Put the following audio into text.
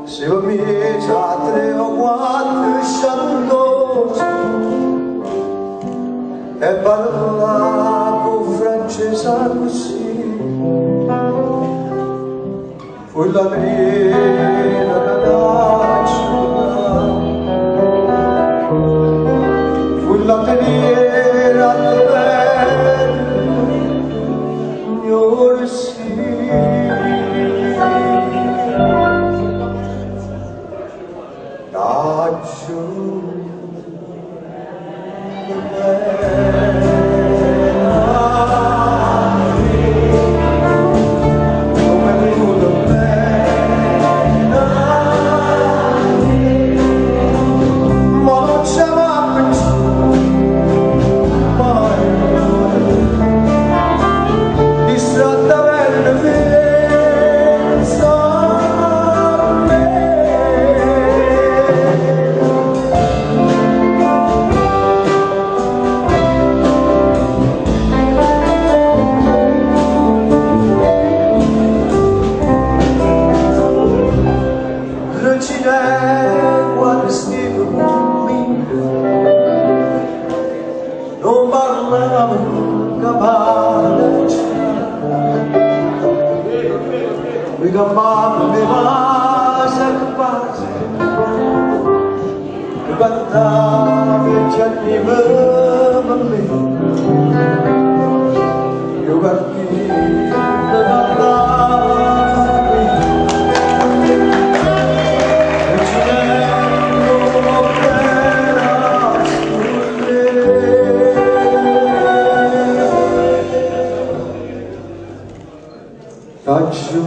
Se ho già 3 o 4 sciandosi e parlavo francese così, fu la prima ragazza, fu la prima bella, signore sì. Quando stivo con me non parlavo capace, mi chiamavo mi base capace, mi cantavo e ci animavo a me, io partivo da Taccio